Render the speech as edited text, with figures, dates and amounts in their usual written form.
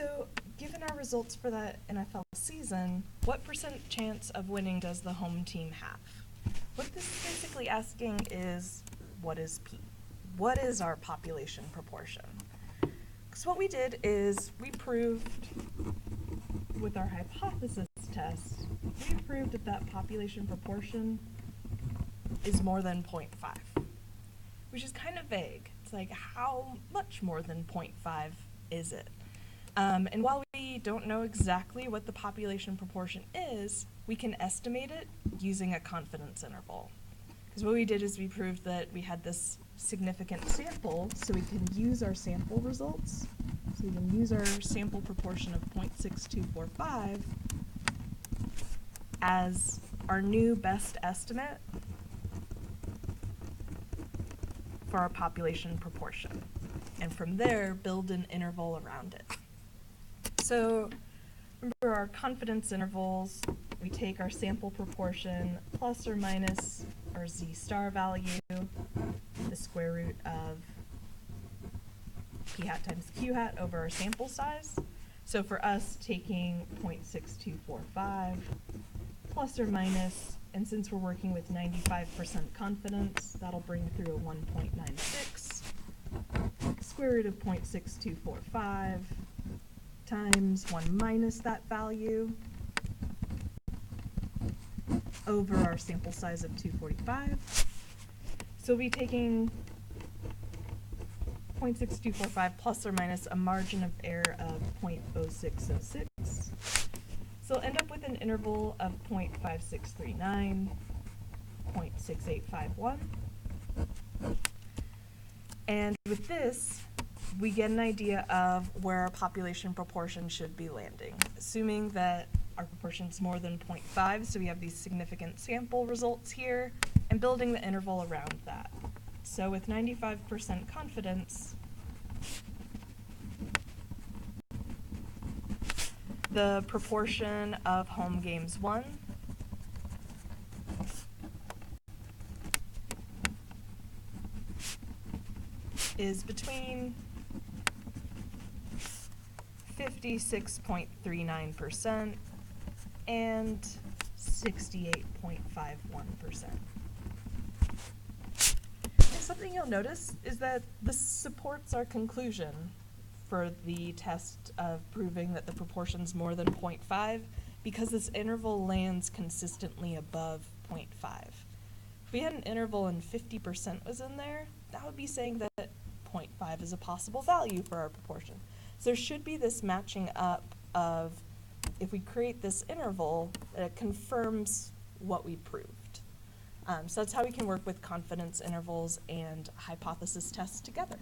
So, given our results for that NFL season, what % chance of winning does the home team have? What this is basically asking is, what is P? What is our population proportion? Because what we did is we proved with our hypothesis test, we proved that population proportion is more than 0.5, which is kind of vague. It's like, how much more than 0.5 is it? And while we don't know exactly what the population proportion is, we can estimate it using a confidence interval. Because what we did is we proved that we had this significant sample, so we can use our sample results. So we can use our sample proportion of 0.6245 as our new best estimate for our population proportion. And from there, build an interval around it. So remember our confidence intervals, we take our sample proportion plus or minus our z star value, the square root of p hat times q hat over our sample size. So for us, taking 0.6245 plus or minus, and since we're working with 95% confidence, that'll bring through a 1.96, square root of 0.6245 times 1 minus that value over our sample size of 245. So we'll be taking 0.6245 plus or minus a margin of error of 0.0606. So we'll end up with an interval of 0.5639, 0.6851. And with this, we get an idea of where our population proportion should be landing, assuming that our proportion is more than 0.5, so we have these significant sample results here, and building the interval around that. So with 95% confidence, the proportion of home games won is between 56.39% and 68.51%. Something you'll notice is that this supports our conclusion for the test of proving that the proportion's more than 0.5 because this interval lands consistently above 0.5. If we had an interval and 50% was in there, that would be saying that 0.5 is a possible value for our proportion. So there should be this matching up of, if we create this interval, that it confirms what we proved. So that's how we can work with confidence intervals and hypothesis tests together.